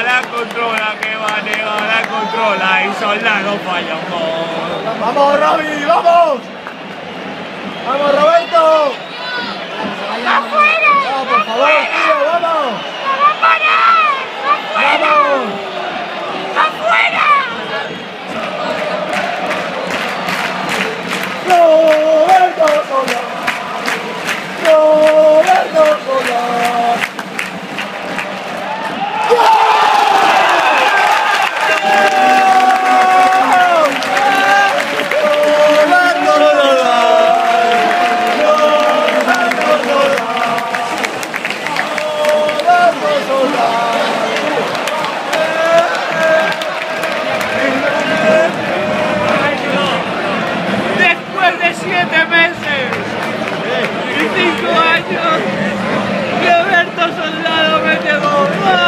la controla y Soldado falla un gol. ¡Vamos, Robbie, vamos! ¡Vamos, Roberto! ¡Afuera! ¡No, por favor, tío, vamos! ¡No va a parar! ¡Afuera! ¡Vamos! ¡Afuera! ¡Roberto Soldado! ¡Roberto Soldado! Después de 7 meses y 5 años, Roberto Soldado mete gol.